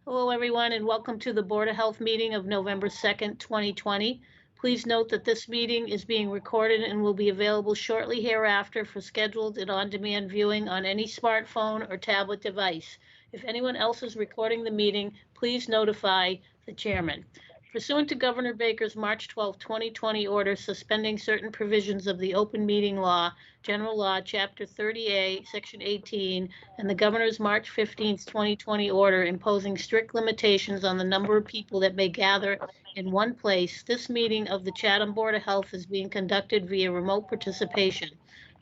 Hello, everyone, and welcome to the Board of Health meeting of November 2nd, 2020. Please note that this meeting is being recorded and will be available shortly hereafter for scheduled and on-demand viewing on any smartphone or tablet device. If anyone else is recording the meeting, please notify the chairman. Pursuant to Governor Baker's March 12, 2020 order suspending certain provisions of the open meeting law, General Law, Chapter 30A, Section 18, and the Governor's March 15, 2020 order imposing strict limitations on the number of people that may gather in one place, this meeting of the Chatham Board of Health is being conducted via remote participation.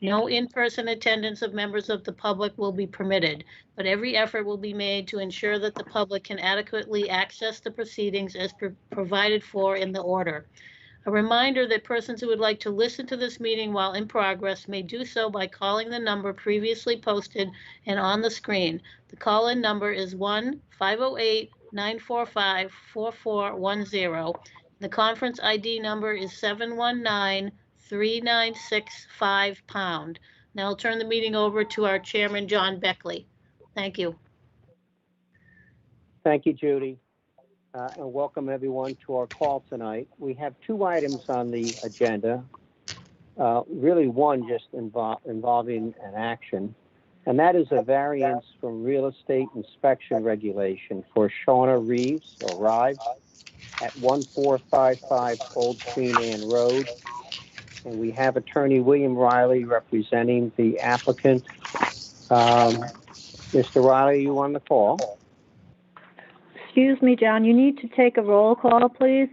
No in-person attendance of members of the public will be permitted, but every effort will be made to ensure that the public can adequately access the proceedings as provided for in the order. A reminder that persons who would like to listen to this meeting while in progress may do so by calling the number previously posted and on the screen. The call-in number is 1-508-945-4410. The conference ID number is 719-3965#. Now I'll turn the meeting over to our chairman, John Beckley. Thank you. Thank you, Judy, and welcome everyone to our call tonight. We have two items on the agenda, really one just involving an action, and that is a variance from real estate inspection regulation for Shauna Reeves, or Rives, at 1455 Old Queen Anne Road. And we have attorney William Riley representing the applicant. Mr. Riley, are you on the call? Excuse me, John, you need to take a roll call, please.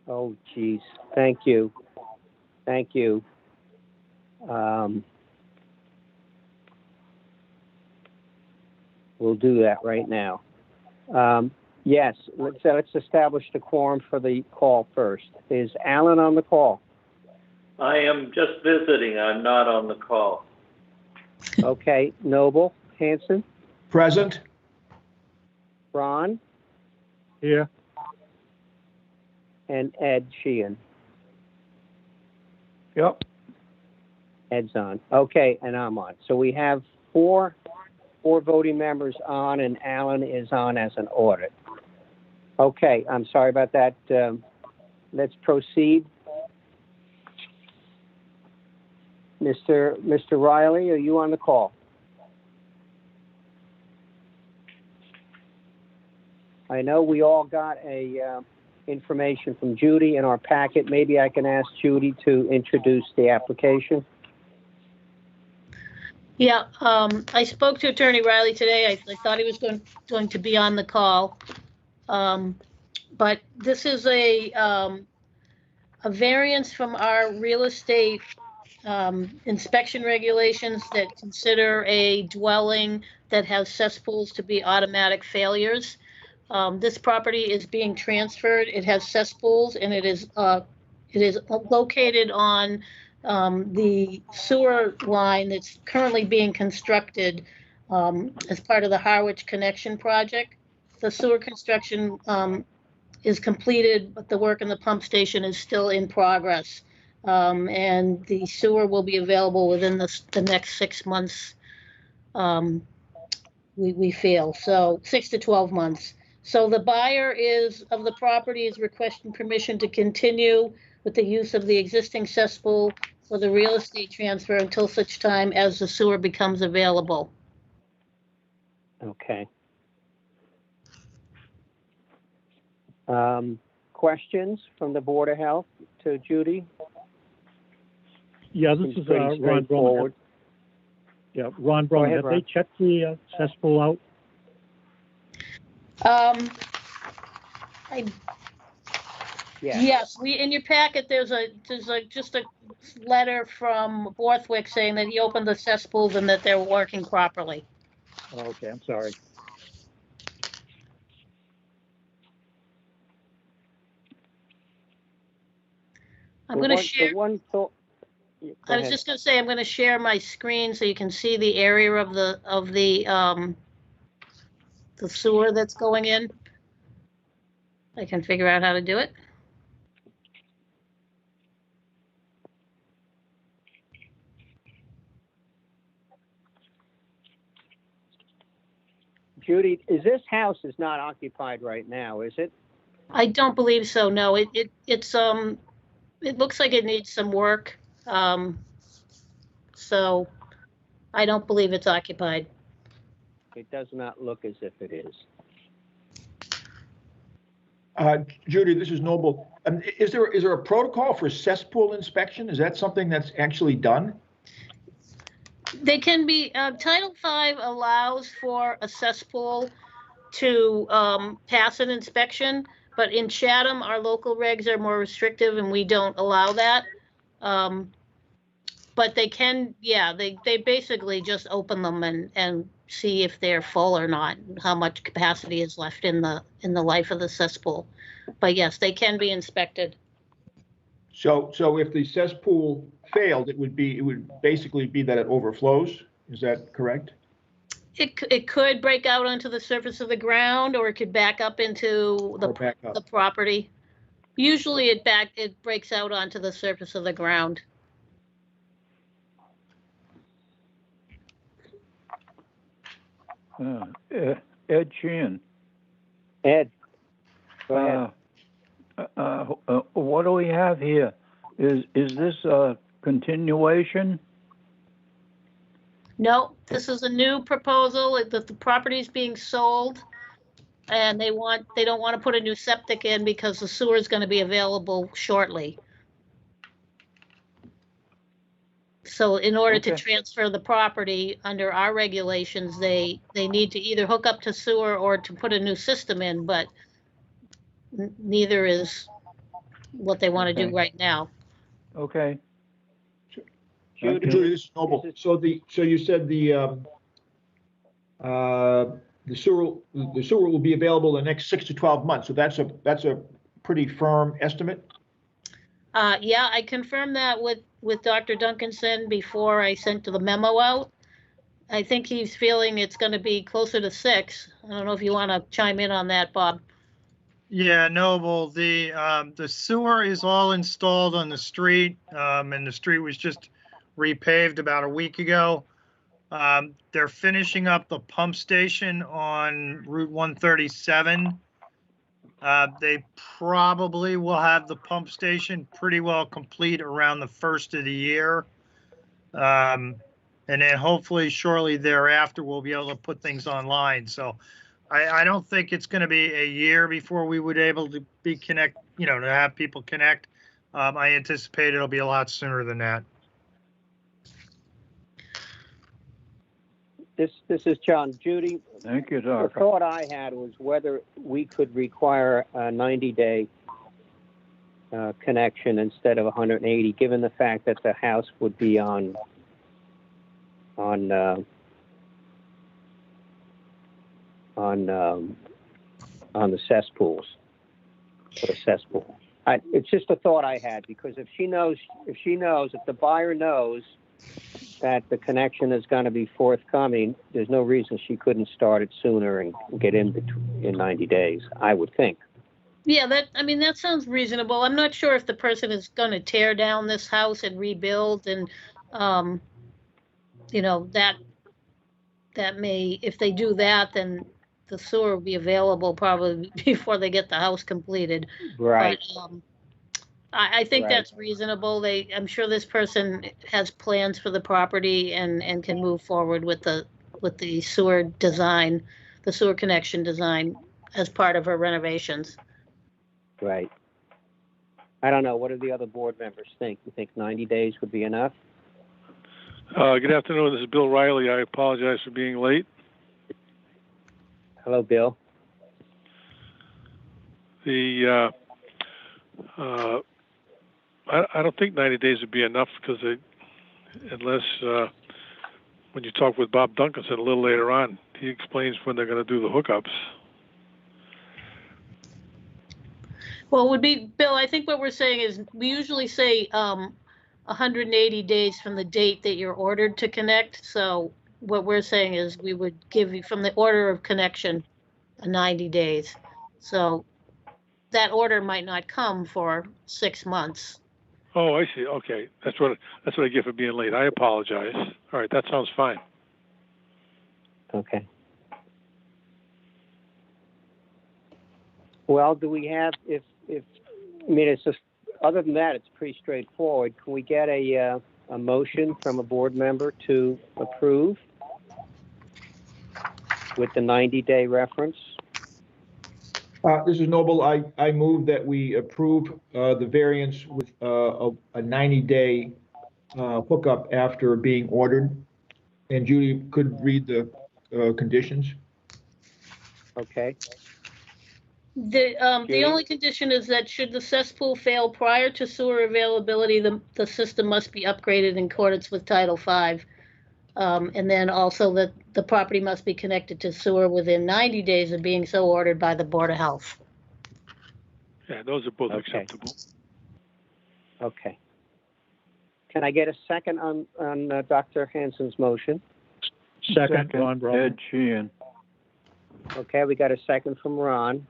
Oh, geez. Thank you. Thank you. We'll do that right now. Yes, let's establish the quorum for the call first. Is Alan on the call? I am just visiting. I'm not on the call. Okay. Noble Hanson? Present. Ron? Here. And Ed Sheehan? Yep. Ed's on. Okay, and I'm on. So we have four voting members on, and Alan is on as an audit. Okay, I'm sorry about that. Let's proceed. Mr. Riley, are you on the call? I know we all got information from Judy in our packet. Maybe I can ask Judy to introduce the application. Yeah, I spoke to Attorney Riley today. I thought he was going to be on the call. But this is a variance from our real estate inspection regulations that consider a dwelling that has cesspools to be automatic failures. This property is being transferred. It has cesspools, and it is located on the sewer line that's currently being constructed as part of the Harwich Connection project. The sewer construction is completed, but the work in the pump station is still in progress. And the sewer will be available within the next 6 months, we feel. So 6 to 12 months. So the buyer of the property is requesting permission to continue with the use of the existing cesspool for the real estate transfer until such time as the sewer becomes available. Okay. Questions from the Board of Health to Judy? Yeah, this is Ron Broman. Yeah, Ron Broman. Ahead, Have Ron. they checked the cesspool out? Yes, in your packet, there's just a letter from Borthwick saying that he opened the cesspools and that they're working properly. Oh, okay, I'm sorry. I'm going to share. I was ahead. just going to say I'm going to share my screen so you can see the area of the sewer that's going in. I can figure out how to do it. Judy, this house is not occupied right now, is it? I don't believe so, no. It looks like it needs some work. So I don't believe it's occupied. It does not look as if it is. Judy, this is Noble. Is there a protocol for cesspool inspection? Is that something that's actually done? They can be, Title V allows for a cesspool to pass an inspection, but in Chatham, our local regs are more restrictive and we don't allow that. But they can, yeah, they basically just open them and see if they're full or not, how much capacity is left in the life of the cesspool. But yes, they can be inspected. So if the cesspool failed, it would basically be that it overflows. Is that correct? It could break out onto the surface of the ground, or it could back up into the property. Usually it breaks out onto the surface of the ground. Ed Sheehan. Ed, go ahead. What do we have here? Is this a continuation? No, this is a new proposal. The property is being sold, and they don't want to put a new septic in because the sewer is going to be available shortly. So in order to transfer the property under our regulations, they need to either hook up to sewer or to put a new system in, but neither is what they want to do right now. Okay. Judy, Judy, this is Noble. So you said the sewer will be available in the next 6 to 12 months. So that's a pretty firm estimate. Yeah, I confirmed that with Dr. Duncanson before I sent the memo out. I think he's feeling it's going to be closer to 6. I don't know if you want to chime in on that, Bob. Yeah, Noble, the sewer is all installed on the street, and the street was just repaved about a week ago. They're finishing up the pump station on Route 137. They probably will have the pump station pretty well complete around the first of the year. And then hopefully shortly thereafter, we'll be able to put things online. So I don't think it's going to be a year before we would able to to have people connect. I anticipate it'll be a lot sooner than that. This is John. Judy, Thank you, the Doctor. thought I had was whether we could require a 90-day connection instead of 180, given the fact that the house would be on the cesspools, for the cesspool. It's just a thought I had, because if the buyer knows that the connection is going to be forthcoming, there's no reason she couldn't start it sooner and get in 90 days, I would think. Yeah, that sounds reasonable. I'm not sure if the person is going to tear down this house and rebuild, and that may, if they do that, then the sewer will be available probably before they get the house completed. Right. But I think that's reasonable. I'm sure this person has plans for the property and can move forward with the sewer design, the sewer connection design as part of her renovations. Right. I don't know. What do the other board members think? You think 90 days would be enough? Good afternoon. This is Bill Riley. I apologize for being late. Hello, Bill. I don't think 90 days would be enough, because unless when you talk with Bob Duncanson a little later on, he explains when they're going to do the hookups. Well, it would be, Bill, I think what we're saying is we usually say 180 days from the date that you're ordered to connect. So what we're saying is we would give you from the order of connection 90 days. So that order might not come for 6 months. Oh, I see. Okay, that's what I get for being late. I apologize. All right, that sounds fine. Okay. Well, do we have, I mean, it's just, other than that, it's pretty straightforward. Can we get a motion from a board member to approve with the 90-day reference? This is Noble. I move that we approve the variance with a 90-day hookup after being ordered. And Judy could read the conditions. Okay, The Judy? only condition is that should the cesspool fail prior to sewer availability, the system must be upgraded in accordance with Title V. And then also that the property must be connected to sewer within 90 days of being so ordered by the Board of Health. Yeah, those are both Okay. acceptable. Okay. Can I get a second on Dr. Hansen's motion? Second, Ed Sheehan. Okay, we got a second from Ron.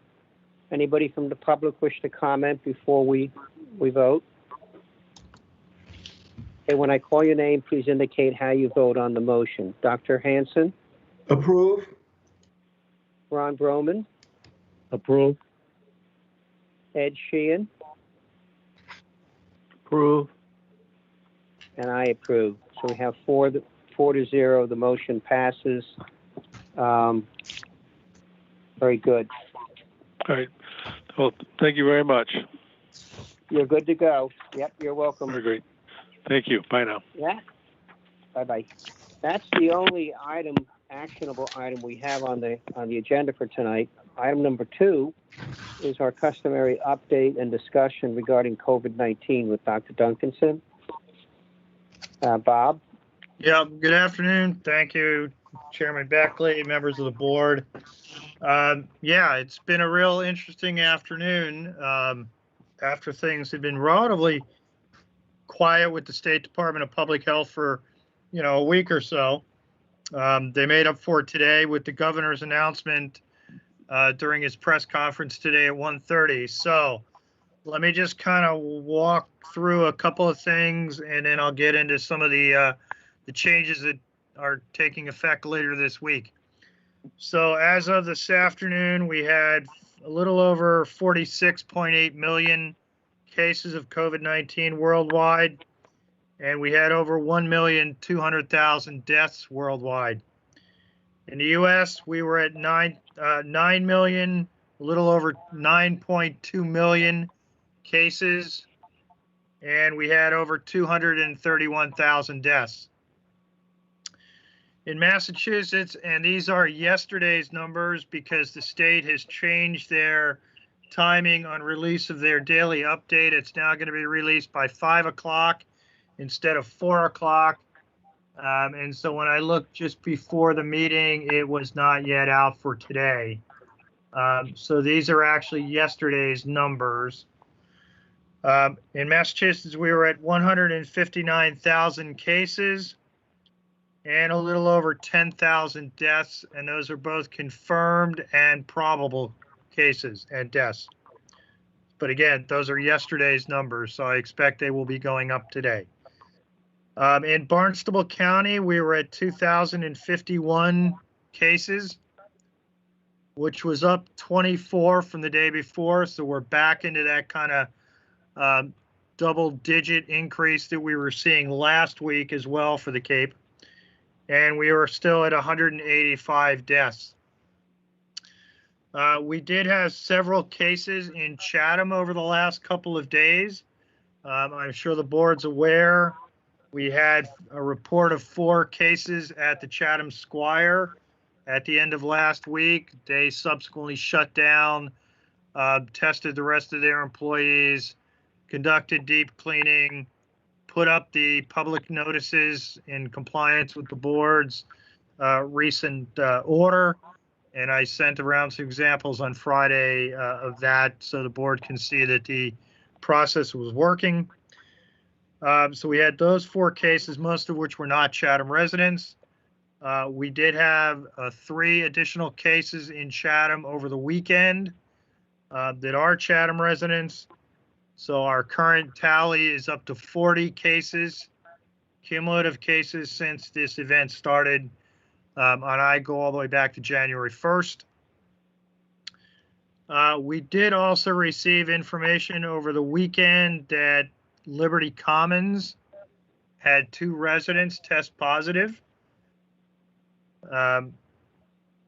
Anybody from the public wish to comment before we vote? Okay, when I call your name, please indicate how you vote on the motion. Dr. Hansen? Approve. Ron Broman? Approve. Ed Sheehan? Approve. And I approve. So we have 4-0. The motion passes. Very good. All right. Well, thank you very much. You're good to go. Yep, you're welcome. Very great. Thank you. Bye now. Yeah. Bye-bye. That's the only actionable item we have on the agenda for tonight. Item number 2 is our customary update and discussion regarding COVID-19 with Dr. Duncanson. Bob? Yeah, good afternoon. Thank you, Chairman Beckley, members of the board. Yeah, it's been a real interesting afternoon. After things had been relatively quiet with the State Department of Public Health for, a week or so, they made up for it today with the governor's announcement during his press conference today at 1:30. So let me just kind of walk through a couple of things, and then I'll get into some of the changes that are taking effect later this week. So as of this afternoon, we had a little over 46.8 million cases of COVID-19 worldwide, and we had over 1,200,000 deaths worldwide. In the U.S., we were at 9 million, a little over 9.2 million cases, and we had over 231,000 deaths. In Massachusetts, and these are yesterday's numbers because the state has changed their timing on release of their daily update. It's now going to be released by 5 o'clock instead of 4 o'clock. And so when I looked just before the meeting, it was not yet out for today. So these are actually yesterday's numbers. In Massachusetts, we were at 159,000 cases and a little over 10,000 deaths, and those are both confirmed and probable cases and deaths. But again, those are yesterday's numbers, so I expect they will be going up today. In Barnstable County, we were at 2,051 cases, which was up 24 from the day before, so we're back into that kind of double-digit increase that we were seeing last week as well for the Cape. And we were still at 185 deaths. We did have several cases in Chatham over the last couple of days. I'm sure the board's aware. We had a report of 4 cases at the Chatham Squire at the end of last week. They subsequently shut down, tested the rest of their employees, conducted deep cleaning, put up the public notices in compliance with the board's recent order. And I sent around some examples on Friday of that so the board can see that the process was working. So we had those 4 cases, most of which were not Chatham residents. We did have 3 additional cases in Chatham over the weekend that are Chatham residents. So our current tally is up to 40 cases, cumulative cases since this event started. And I go all the way back to January 1st. We did also receive information over the weekend that Liberty Commons had 2 residents test positive.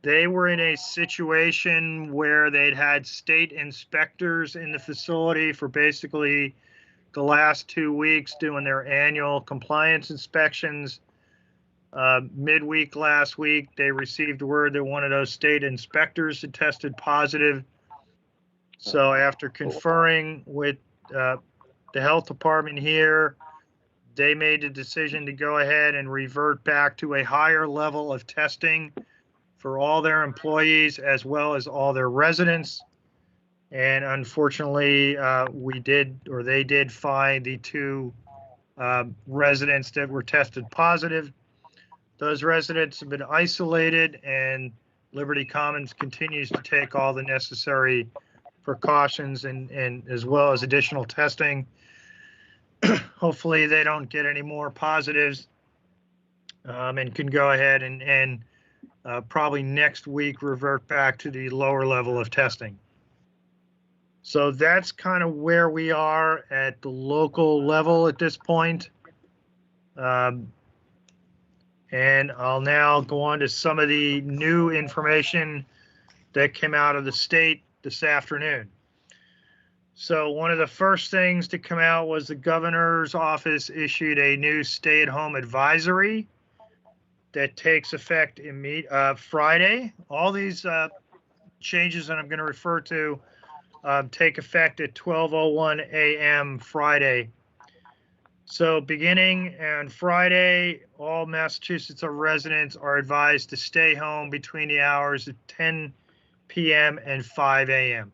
They were in a situation where they'd had state inspectors in the facility for basically the last 2 weeks doing their annual compliance inspections. Midweek last week, they received word that one of those state inspectors had tested positive. So after conferring with the health department here, they made the decision to go ahead and revert back to a higher level of testing for all their employees as well as all their residents. And unfortunately, they did find the 2 residents that were tested positive. Those residents have been isolated, and Liberty Commons continues to take all the necessary precautions and as well as additional testing. Hopefully they don't get any more positives, and can go ahead and probably next week revert back to the lower level of testing. So that's kind of where we are at the local level at this point. And I'll now go on to some of the new information that came out of the state this afternoon. So one of the first things to come out was the governor's office issued a new stay-at-home advisory that takes effect Friday. All these changes that I'm going to refer to take effect at 12:01 a.m. Friday. So beginning on Friday, all Massachusetts residents are advised to stay home between the hours of 10 p.m. and 5 a.m.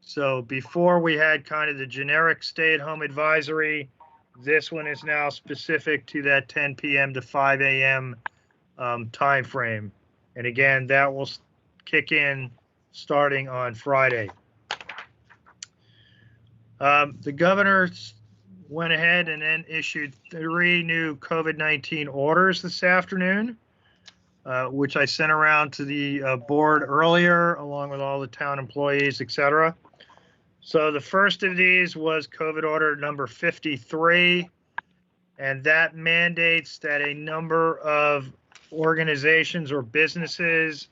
So before we had kind of the generic stay-at-home advisory, this one is now specific to that 10 p.m. to 5 a.m. Time frame. And again, that will kick in starting on Friday. The governor went ahead and then issued 3 new COVID-19 orders this afternoon, which I sent around to the board earlier, along with all the town employees, etc. So the first of these was COVID order number 53, and that mandates that a number of organizations or businesses,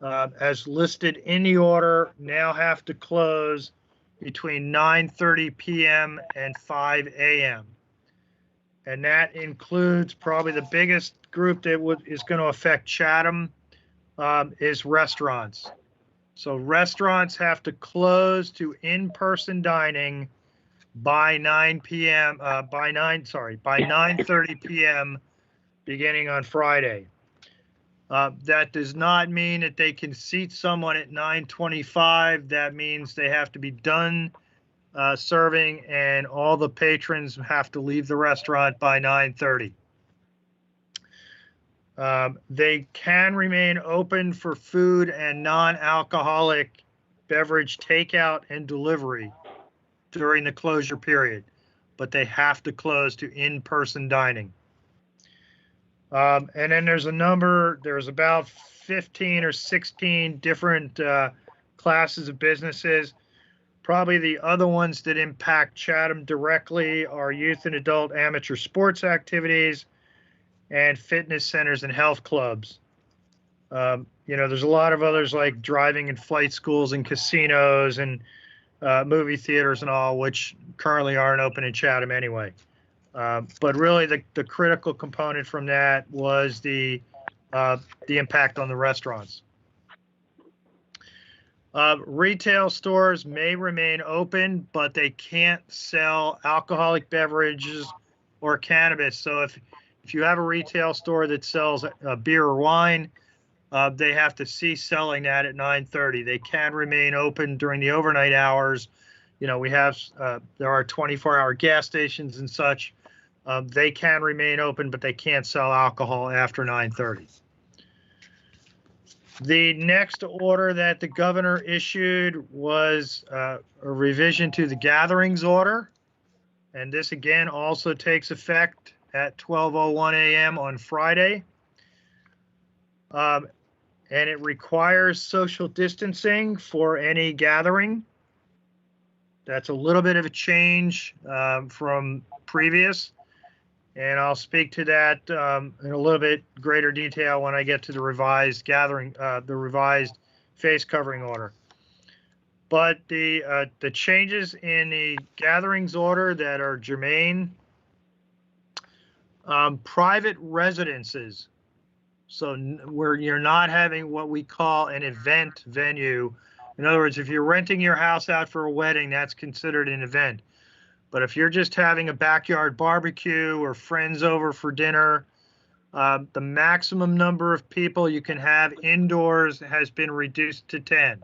as listed in the order, now have to close between 9:30 p.m. and 5 a.m. And that includes probably the biggest group that is going to affect Chatham is restaurants. So restaurants have to close to in-person dining by 9:30 p.m. beginning on Friday. That does not mean that they can seat someone at 9:25. That means they have to be done serving, and all the patrons have to leave the restaurant by 9:30. They can remain open for food and non-alcoholic beverage takeout and delivery during the closure period, but they have to close to in-person dining. And then there's about 15 or 16 different classes of businesses. Probably the other ones that impact Chatham directly are youth and adult amateur sports activities and fitness centers and health clubs. There's a lot of others like driving and flight schools and casinos and movie theaters and all, which currently aren't open in Chatham anyway. But really the critical component from that was the impact on the restaurants. Retail stores may remain open, but they can't sell alcoholic beverages or cannabis. So if you have a retail store that sells beer or wine, they have to cease selling that at 9:30. They can remain open during the overnight hours. There are 24-hour gas stations and such. They can remain open, but they can't sell alcohol after 9:30. The next order that the governor issued was a revision to the gatherings order. And this again also takes effect at 12:01 a.m. on Friday. and it requires social distancing for any gathering. That's a little bit of a change from previous, and I'll speak to that in a little bit greater detail when I get to the revised revised face covering order. But the changes in the gatherings order that are germane, private residences. So where you're not having what we call an event venue. In other words, if you're renting your house out for a wedding, that's considered an event. But if you're just having a backyard barbecue or friends over for dinner, the maximum number of people you can have indoors has been reduced to 10.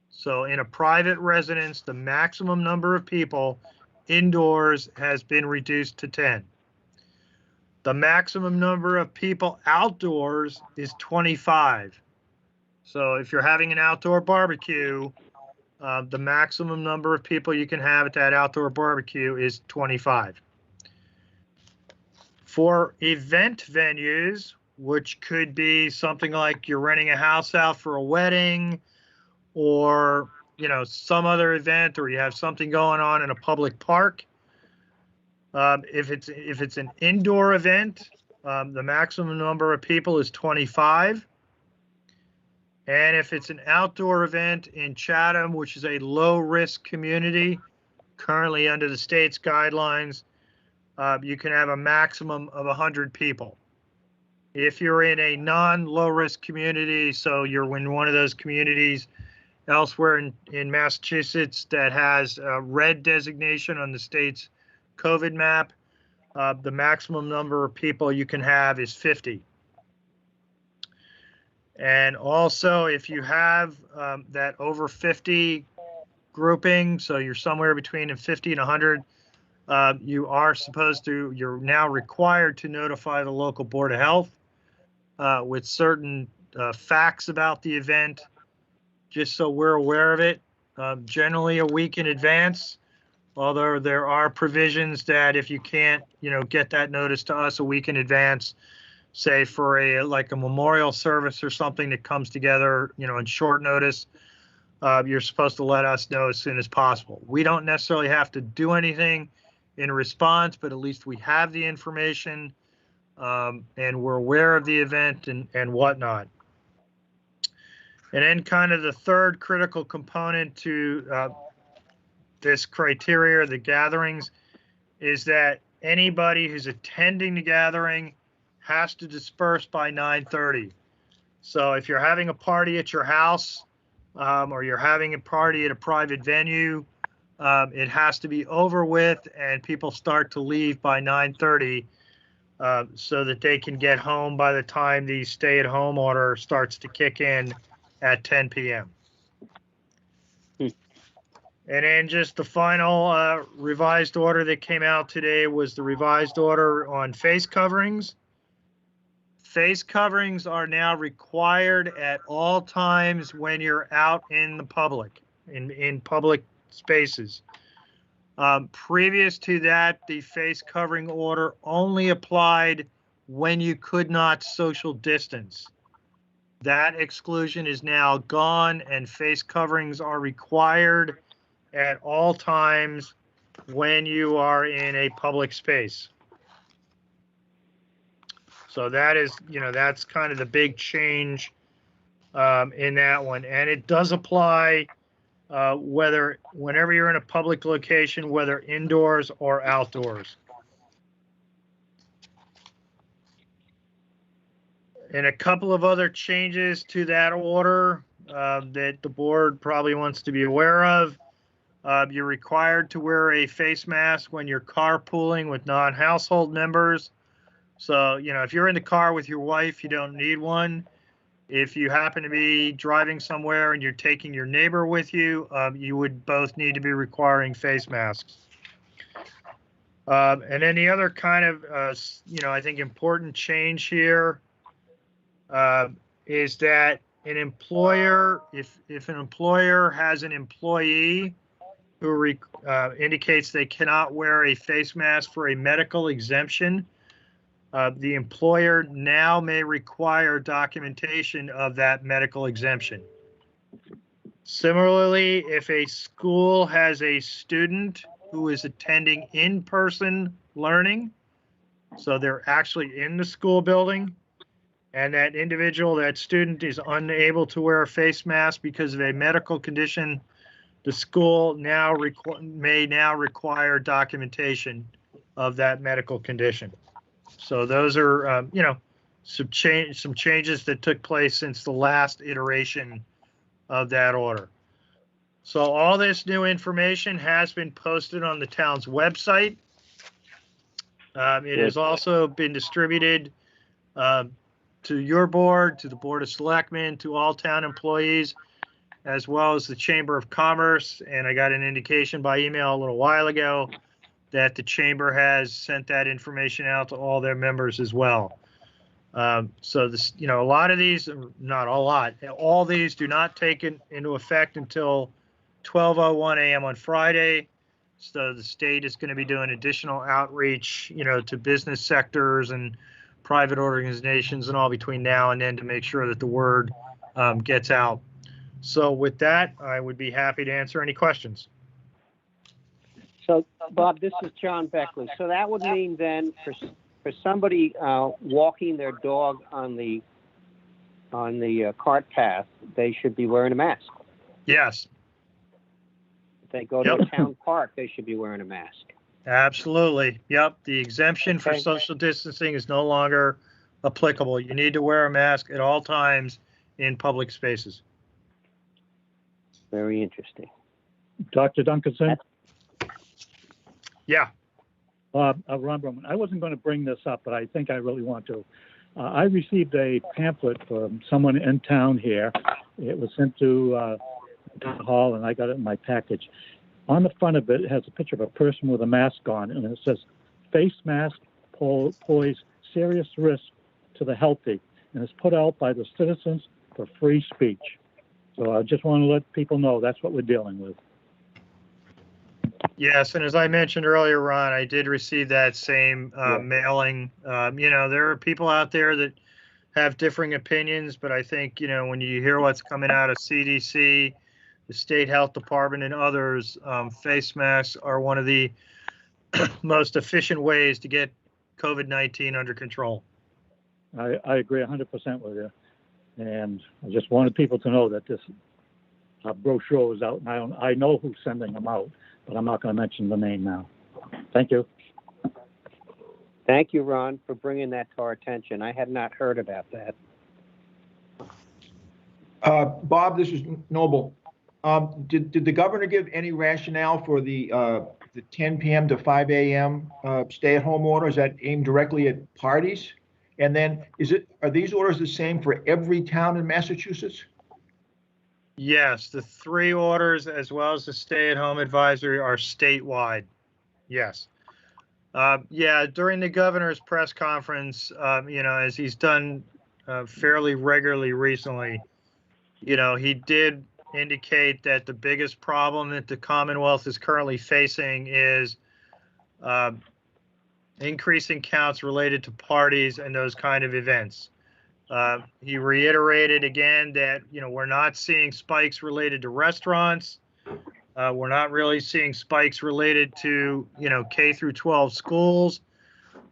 So in a private residence, the maximum number of people indoors has been reduced to 10. The maximum number of people outdoors is 25. So if you're having an outdoor barbecue, the maximum number of people you can have at that outdoor barbecue is 25. For event venues, which could be something like you're renting a house out for a wedding, or some other event, or you have something going on in a public park. If it's an indoor event, the maximum number of people is 25. And if it's an outdoor event in Chatham, which is a low-risk community, currently under the state's guidelines, you can have a maximum of 100 people. If you're in a non-low-risk community, so you're in one of those communities elsewhere in Massachusetts that has a red designation on the state's COVID map, the maximum number of people you can have is 50. And also, if you have that over 50 grouping, so you're somewhere between 50 and 100, you're now required to notify the local Board of Health with certain facts about the event, just so we're aware of it, generally a week in advance. Although there are provisions that if you can't, get that notice to us a week in advance, say for a memorial service or something that comes together, in short notice, you're supposed to let us know as soon as possible. We don't necessarily have to do anything in response, but at least we have the information and we're aware of the event and whatnot. And then kind of the third critical component to this criteria, the gatherings, is that anybody who's attending the gathering has to disperse by 9:30. So if you're having a party at your house or you're having a party at a private venue, it has to be over with and people start to leave by 9:30 so that they can get home by the time the stay-at-home order starts to kick in at 10 p.m. And then just the final revised order that came out today was the revised order on face coverings. Face coverings are now required at all times when you're out in the public, in public spaces. Previous to that, the face covering order only applied when you could not social distance. That exclusion is now gone and face coverings are required at all times when you are in a public space. So that is, that's kind of the big change in that one. And it does apply whenever you're in a public location, whether indoors or outdoors. And a couple of other changes to that order that the board probably wants to be aware of. You're required to wear a face mask when you're carpooling with non-household members. So, if you're in the car with your wife, you don't need one. If you happen to be driving somewhere and you're taking your neighbor with you, you would both need to be requiring face masks. And then the other kind of, I think important change here is that an employer, if an employer has an employee who indicates they cannot wear a face mask for a medical exemption, the employer now may require documentation of that medical exemption. Similarly, if a school has a student who is attending in-person learning, so they're actually in the school building, and that individual, that student, is unable to wear a face mask because of a medical condition, the school may now require documentation of that medical condition. So those are, some changes that took place since the last iteration of that order. So all this new information has been posted on the town's website. It has also been distributed to your board, to the Board of Selectmen, to all town employees, as well as the Chamber of Commerce. And I got an indication by email a little while ago that the Chamber has sent that information out to all their members as well. So this, a lot of these, not a lot, all these do not take into effect until 12:01 a.m. on Friday. So the state is going to be doing additional outreach, to business sectors and private organizations and all between now and then to make sure that the word gets out. So with that, I would be happy to answer any questions. So, Bob, this is John Beckley. So that would mean then for somebody walking their dog on the cart path, they should be wearing a mask. Yes. If they go to a town park, they should be wearing a mask. Absolutely. Yep. The exemption for social distancing is no longer applicable. You need to wear a mask at all times in public spaces. Very interesting. Dr. Duncanson? Yeah. Ron Broman. I wasn't going to bring this up, but I think I really want to. I received a pamphlet from someone in town here. It was sent to town hall, and I got it in my package. On the front of it, it has a picture of a person with a mask on, and it says, "Face mask pose serious risk to the healthy," and it's put out by the Citizens for Free Speech. So I just want to let people know that's what we're dealing with. Yes, and as I mentioned earlier, Ron, I did receive that same mailing. There are people out there that have differing opinions, but I think, when you hear what's coming out of CDC, the State Health Department, and others, face masks are one of the most efficient ways to get COVID-19 under control. I agree 100% with you. And I just wanted people to know that this brochure is out. And I know who's sending them out, but I'm not going to mention the name now. Thank you. Thank you, Ron, for bringing that to our attention. I had not heard about that. Bob, this is Noble. Did the governor give any rationale for the 10 p.m. to 5 a.m. Stay-at-home order? Is that aimed directly at parties? And then are these orders the same for every town in Massachusetts? Yes, the 3 orders as well as the stay-at-home advisory are statewide. Yes. During the governor's press conference, as he's done fairly regularly recently, he did indicate that the biggest problem that the Commonwealth is currently facing is increasing counts related to parties and those kind of events. He reiterated again that, we're not seeing spikes related to restaurants. We're not really seeing spikes related to, K through 12 schools,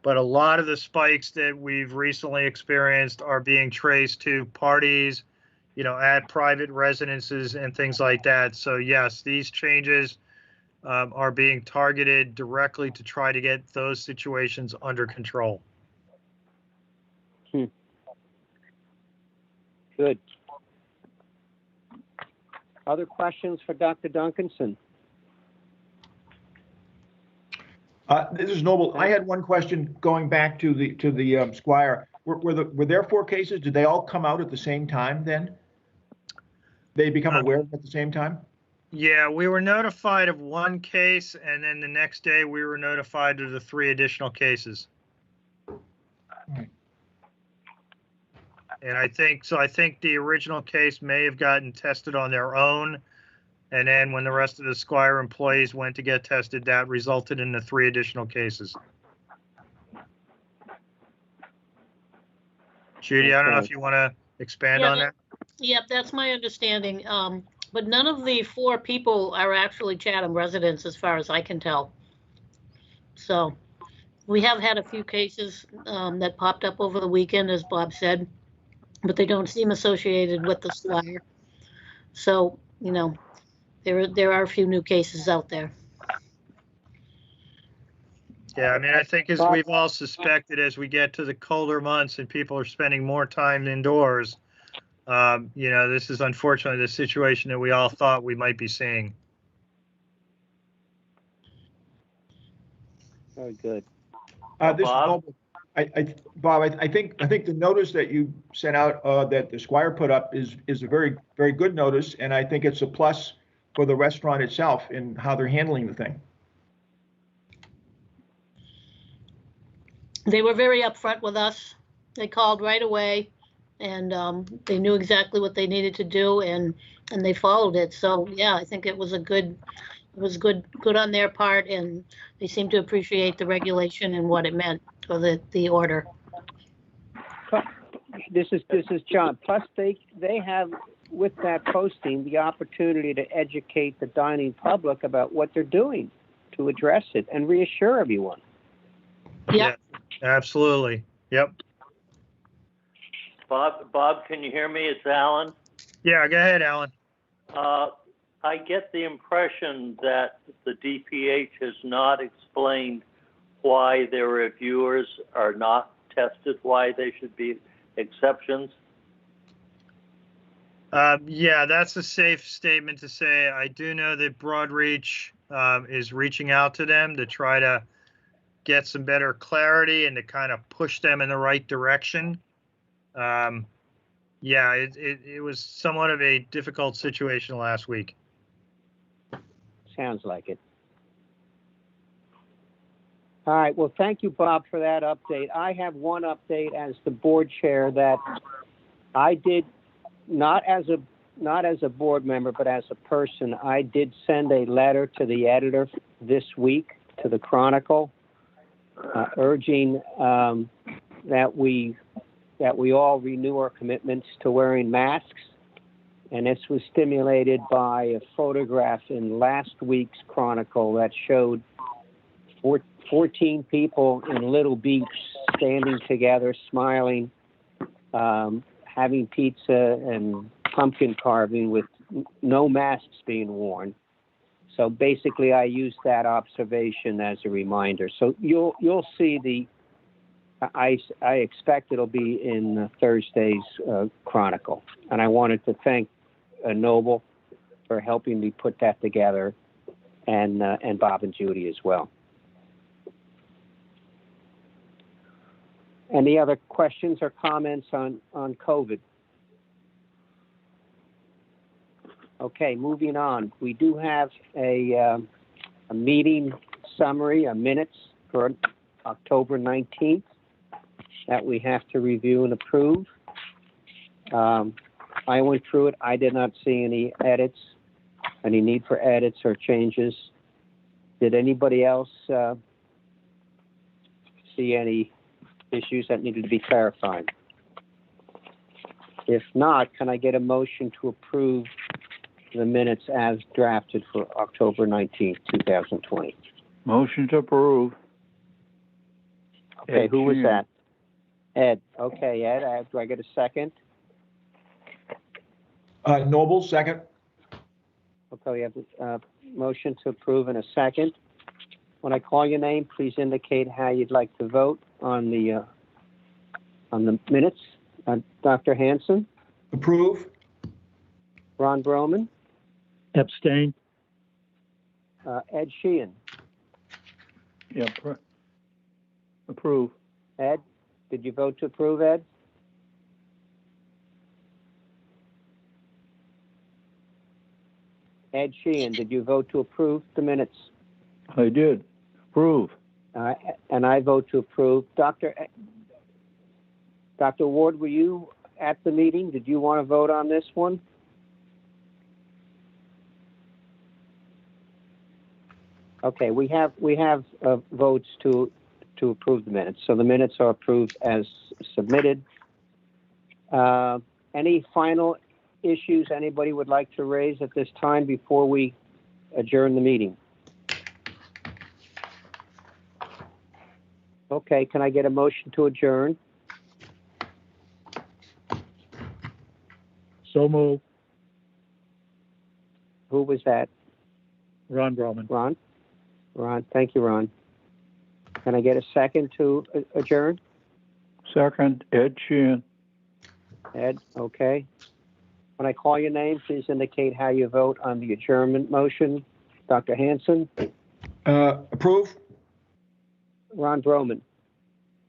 but a lot of the spikes that we've recently experienced are being traced to parties, at private residences and things like that. So yes, these changes are being targeted directly to try to get those situations under control. Good. Other questions for Dr. Duncanson? This is Noble. I had one question going back to the Squire. Were there 4 cases? Did they all come out at the same time then? They become aware of it at the same time? Yeah, we were notified of 1 case, and then the next day we were notified of the 3 additional cases. Right. And I think the original case may have gotten tested on their own. And then when the rest of the Squire employees went to get tested, that resulted in the 3 additional cases. Judy, I don't know Okay. if you want to expand Yeah, on that. Yep, that's my understanding. But none of the 4 people are actually Chatham residents, as far as I can tell. So we have had a few cases that popped up over the weekend, as Bob said, but they don't seem associated with the Swire. So, there are a few new cases out there. Yeah, I mean, I think as Bob? we've all suspected, as we get to the colder months and people are spending more time indoors, this is unfortunately the situation that we all thought we might be seeing. Very good. This is Bob? Noble. Bob, I think the notice that you sent out, that the Squire put up is a very, very good notice, and I think it's a plus for the restaurant itself in how they're handling the thing. They were very upfront with us. They called right away, and they knew exactly what they needed to do, and they followed it. So yeah, I think it was good on their part, and they seemed to appreciate the regulation and what it meant for the order. This is John. Plus, they have, with that posting, the opportunity to educate the dining public about what they're doing to address it and reassure everyone. Yep. Yeah, absolutely. Yep. Bob, can you hear me? It's Alan. Yeah, go ahead, Alan. I get the impression that the DPH has not explained why their reviewers are not tested, why they should be exceptions. Yeah, that's a safe statement to say. I do know that Broadreach is reaching out to them to try to get some better clarity and to kind of push them in the right direction. Yeah, it was somewhat of a difficult situation last week. Sounds like it. All right. Well, thank you, Bob, for that update. I have one update as the board chair that I did, not as a board member, but as a person. I did send a letter to the editor this week, to the Chronicle, urging that we all renew our commitments to wearing masks. And this was stimulated by a photograph in last week's Chronicle that showed 14 people in Little Beach standing together, smiling, having pizza and pumpkin carving with no masks being worn. So basically, I used that observation as a reminder. So you'll see I expect it'll be in Thursday's Chronicle. And I wanted to thank Noble for helping me put that together, and Bob and Judy as well. Any other questions or comments on COVID? Okay, moving on. We do have a meeting summary, minutes for October 19th that we have to review and approve. I went through it. I did not see any edits, any need for edits or changes. Did anybody else see any issues that needed to be clarified? If not, can I get a motion to approve the minutes as drafted for October 19th, 2020? Motion to approve. Okay, Ed who was Sheehan. that? Ed. Okay, Ed, do I get a second? Noble, second. Okay, we have a motion to approve in a second. When I call your name, please indicate how you'd like to vote on the minutes. Dr. Hanson, Approve. Ron Broman, Abstain. Ed Sheehan. Yeah, approve. Ed, did you vote to approve, Ed? Ed Sheehan, did you vote to approve the minutes? I did. Approve. And I vote to approve. Dr. Ward, were you at the meeting? Did you want to vote on this one? Okay, we have votes to approve the minutes. So the minutes are approved as submitted. Any final issues anybody would like to raise at this time before we adjourn the meeting? Okay, can I get a motion to adjourn? So moved. Who was that? Ron Broman. Ron? Ron, thank you, Ron. Can I get a second to adjourn? Second, Ed Sheehan. Ed, okay. When I call your name, please indicate how you vote on the adjournment motion. Dr. Hanson? Approve? Ron Broman?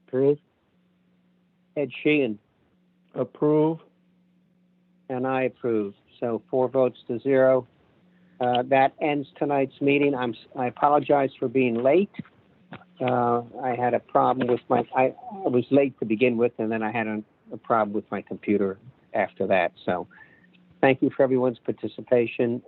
Approve. Ed Sheehan? Approve. And I approve. So 4 votes to 0. That ends tonight's meeting. I apologize for being late. I had a problem with I was late to begin with, and then I had a problem with my computer after that. So thank you for everyone's participation.